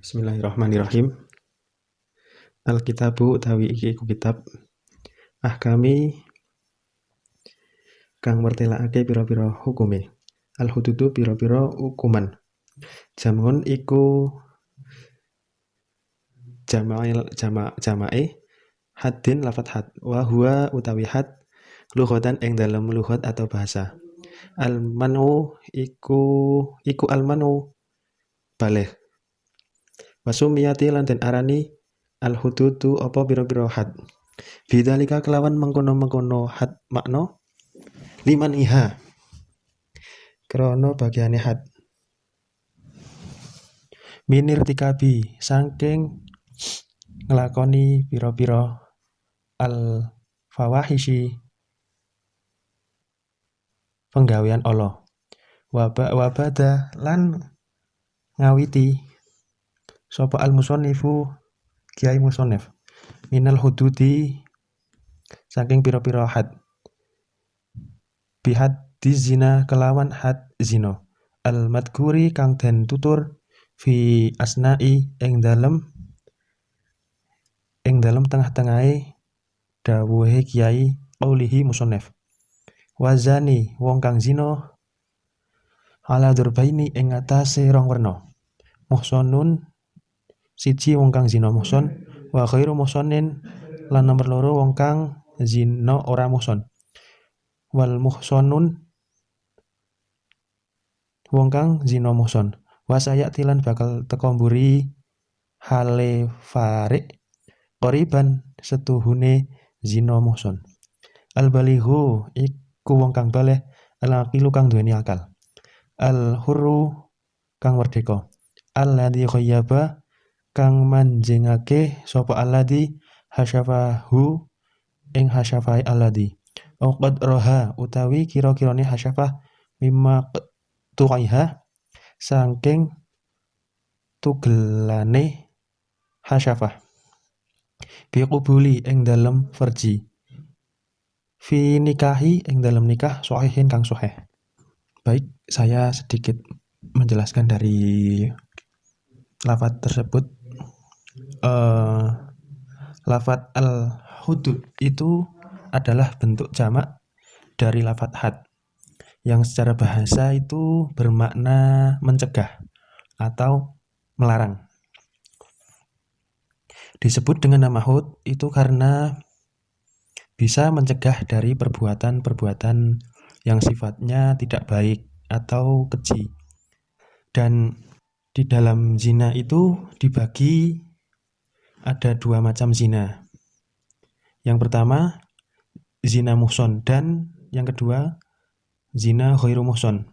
Bismillahirrahmanirrahim. Alkitabu utawi iki iku kitab ahkami kang mertelakake pira-pira hukume. Al-hududu pira-pira hukuman. Jamun iku jamae haddin lafat had. Wa huwa utawi had lughatan ing dalam lughat atau bahasa. Al-manu iku al-manu baligh. Wasumiyati lan den arani al-hududu apa pira-pira had. Bidzalika kelawan mengkono-mengkono had makna liman iha krana bagiane had. Minir tikabi saking nglakoni pira-pira al fawahishi penggawean Allah. Wabada lan ngawiti sapa al-musannifu kiai musannif minal hududi saking pira-pira had bihad di zina kelawan had zina al-madkuri kang den tutur fi asna'i ing dalem tengah-tengahe dawuhe kiai aulihi musannif wazani wong kang zina ala durbaini ing atase rong werna muhsanun siji wong kang zina muhson wa ghairu muhsonin lan nomor loro wong kang zina ora muhson wal muhsonun wong kang zina muhson wa sayati lan bakal teka mburi hale farik qoriban setuhune zina muhson al balighu iku wong kang baleh al aqilu kang duweni akal al hurru kang merdeka alladzi ghayyaba kang manjingake sapa alladzi hasyafahu ing hasyafai alladzi qad roha utawi kira-kirane hasyafah mimma tuaiha saking tugelane hasyafah biqubuli ing dalem farji fi nikahi ing dalem nikah sahihin kang sahih. Baik, saya sedikit menjelaskan dari lafaz tersebut. Lafaz al-hudud itu adalah bentuk jamak dari lafaz had yang secara bahasa itu bermakna mencegah atau melarang. Disebut dengan nama hud itu karena bisa mencegah dari perbuatan-perbuatan yang sifatnya tidak baik atau keji. Dan di dalam zina itu dibagi ada dua macam zina. Yang pertama zina muhson dan yang kedua zina ghairu muhson.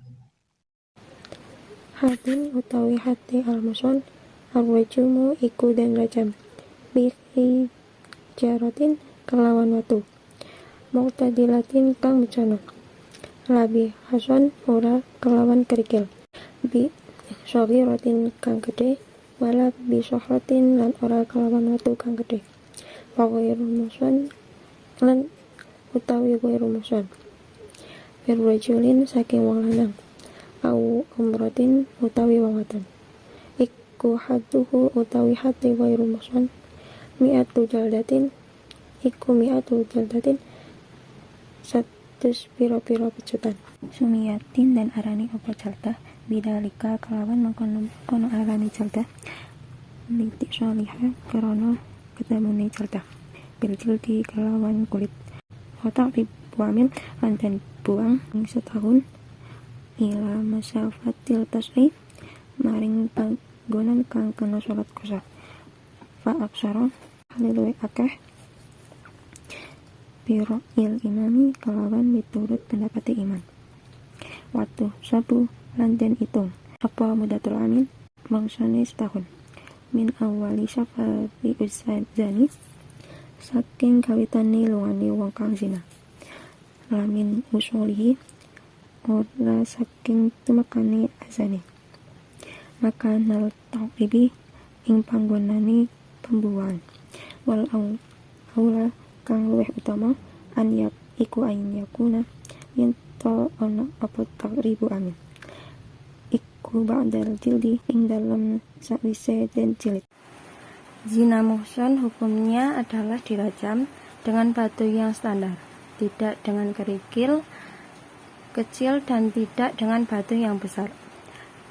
Hadin utawi hati al-muhson ar-rajumu iku den rajam bihi jaratin kelawan watu muqtadilatin kang bencana labi hasan ora kelawan kerikil bi shogiratin kang gede wala bi shohratin lan ora kelawan watu kang gede wa ghairu muhson lan utawi ghairu muhson birrajulin saking wong lanang au umratin utawi wong wadon iku haduhu utawi hati ghairu muhson mi'atu jaldatin iku mi'atu jaldatin 100 piro-piro pecutan sumiyatin dan arani apa jaldah bidalika kelawan mengkono arani jaldah litik solihah karena ketemune jaldah biljildi kelawan kulit otak dibuamin dan buang setahun ila masafatil tasri maring panggonan kang kena sholat qasar fa aksara haliluwe akeh biro il imami kelawan miturut pendapat imam waktu sabu lan den itung apa mudatul amin mangsane setahun min awali syafari uzani saking kawitane luwane wong kang zina lamin usulihi ora saking tumakane azane maka nal tauqibi ing panggonane pembuahan wal aula kang luwih utama an iku ain yakuna yen to ana apa takribu amin iku ba'dal jildi ing dalam sawise den jilid. Zina muhson hukumnya adalah dirajam dengan batu yang standar, tidak dengan kerikil kecil dan tidak dengan batu yang besar.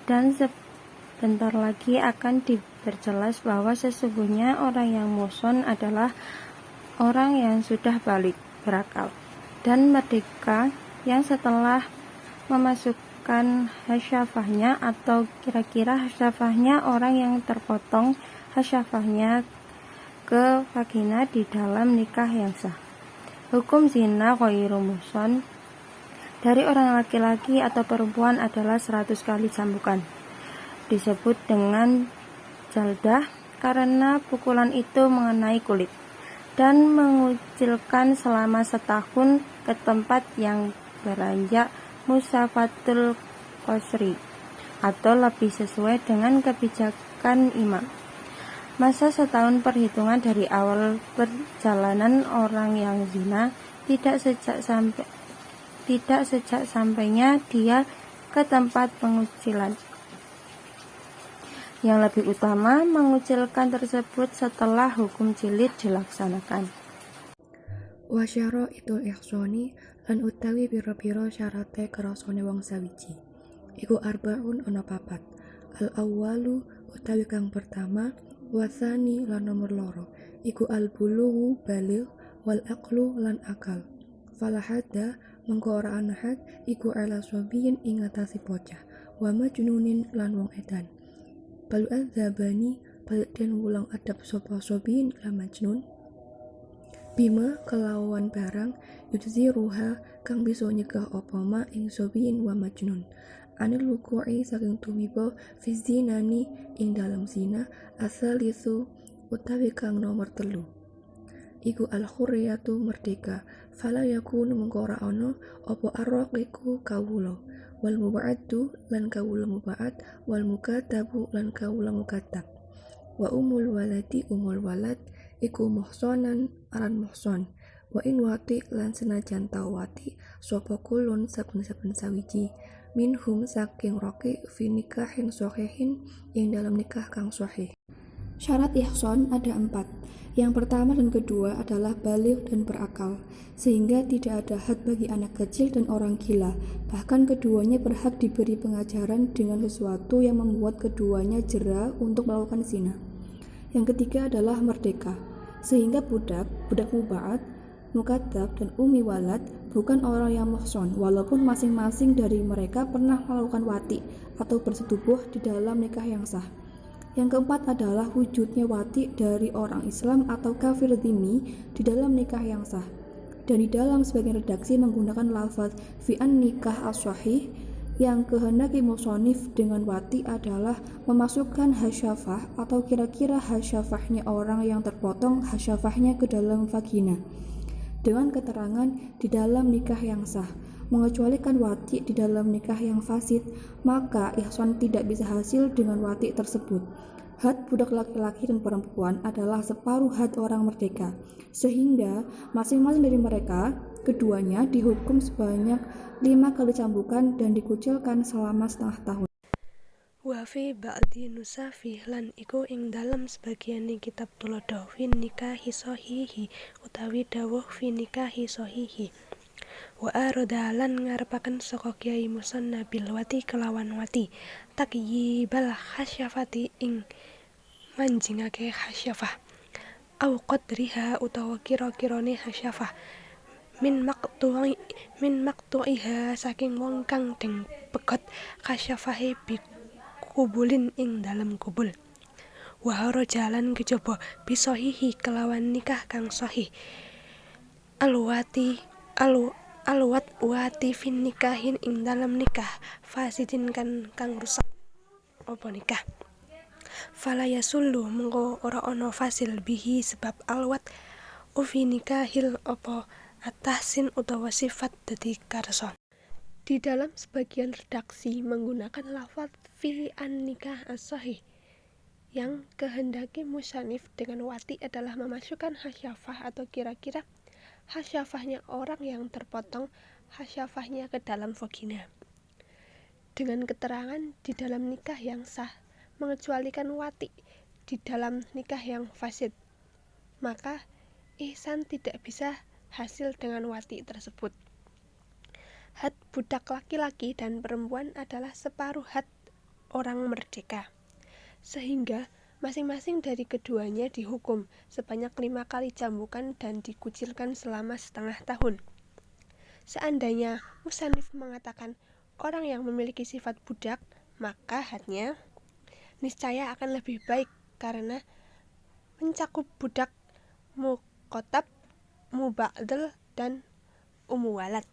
Dan sebentar lagi akan diperjelas bahwa sesungguhnya orang yang muhson adalah orang yang sudah balik berakal dan merdeka, yang setelah memasukkan hasyafahnya atau kira-kira hasyafahnya orang yang terpotong hasyafahnya ke vagina di dalam nikah yang sah. Hukum zina ghairu muhson dari orang laki-laki atau perempuan adalah 100 kali cambukan. Disebut dengan jaldah karena pukulan itu mengenai kulit dan mengucilkan selama setahun ke tempat yang beranjak musafatul qasri, atau lebih sesuai dengan kebijakan imam. Masa setahun perhitungan dari awal perjalanan orang yang zina, tidak sejak sampainya dia ke tempat pengucilan. Yang lebih utama, mengucilkan tersebut setelah hukum jilid dilaksanakan. Wa syaraitul ihsani lan utawi pira-pira syarate krasane wong sawiji. Iku arbaun ana papat. Al awwalu utawi kang pertama, wasani lan nomor loro. Iku al bulughu baligh wal aqlu lan akal. Falahada mengko ora ana had iku ala sabiyin ing atase bocah. Wa majnunin lan wong edan. Balu adzabani balik den wulang adab sapa sobiin la majnun bima kelawan barang yudzi ruha kang bisa nyegah apa ma ing sobiin wa majnun anil luku'i saking tumiba fi zinani ing dalam zina asalisu utawi kang nomor 3 iku al khurriyatu merdeka fala yakunu mengko ora ana apa arraqiku kawula wal muba'adu lan kawula muba'ad wal mukatabu lan kawula mukatab wa umul waladi umul walad iku muhsonan aran muhson wa in wati lan senajan tawati sapa kulun saben-saben sawiji minhum saking raqi fi nikahin sahihin ing dalam nikah kang sahih. Syarat ihsan ada 4. Yang pertama dan kedua adalah baligh dan berakal, sehingga tidak ada had bagi anak kecil dan orang gila. Bahkan keduanya berhak diberi pengajaran dengan sesuatu yang membuat keduanya jera untuk melakukan zina. Yang ketiga adalah merdeka, sehingga budak muba'ad, mukatab, dan umi walad bukan orang yang muhson, walaupun masing-masing dari mereka pernah melakukan wati atau bersetubuh di dalam nikah yang sah. Yang keempat adalah wujudnya wati dari orang Islam atau kafir dhimmi di dalam nikah yang sah. Dan di dalam sebagian redaksi menggunakan lafaz fi'an nikah as-sahih yang kehendaki musonif dengan wati adalah memasukkan hasyafah atau kira-kira hasyafahnya orang yang terpotong hasyafahnya ke dalam vagina dengan keterangan di dalam nikah yang sah. Mengecualikan wati di dalam nikah yang fasid, maka ihsan tidak bisa hasil dengan wati tersebut. Had budak laki-laki dan perempuan adalah separuh had orang merdeka, sehingga masing-masing dari mereka keduanya dihukum sebanyak 5 kali cambukan dan dikucilkan selama setengah tahun. Wa fi ba'di nusafi lan iku ing dalam sebagian kitab tulodo fi nikahi sahihi utawi dawuh fi nikahi sahihi. Wa arada lan ngarepaken saka Kyai Musanna bil wati kelawan wati takyibal hasyafati ing manjingake hasyafah au qadriha utawa kira-kirane hasyafah min maqtu'iha saking wong kang deng pegot hasyafahe bi kubulin ing dalam kubul wa jalan kejaba bisahihi kelawan nikah kang sahih alwat wati fin nikahin ing dalam nikah fasidin kang rusak apa nikah fala yasullu mengko ora ana fasil bihi sebab alwat ufi nikahil apa atahsin utawa sifat dadi karsa. Di dalam sebagian redaksi menggunakan lafaz fi an nikah as-sahih yang kehendaki musannif dengan wati adalah memasukkan hasyafah atau kira-kira hasyafahnya orang yang terpotong hasyafahnya ke dalam vagina dengan keterangan di dalam nikah yang sah, mengecualikan wati di dalam nikah yang fasid, maka ihsan tidak bisa hasil dengan wati tersebut. Had budak laki-laki dan perempuan adalah separuh had orang merdeka, sehingga masing-masing dari keduanya dihukum sebanyak 5 kali cambukan dan dikucilkan selama setengah tahun. Seandainya musannif mengatakan orang yang memiliki sifat budak, maka hadnya niscaya akan lebih baik karena mencakup budak, muqatab, mubadal, dan umuwalat.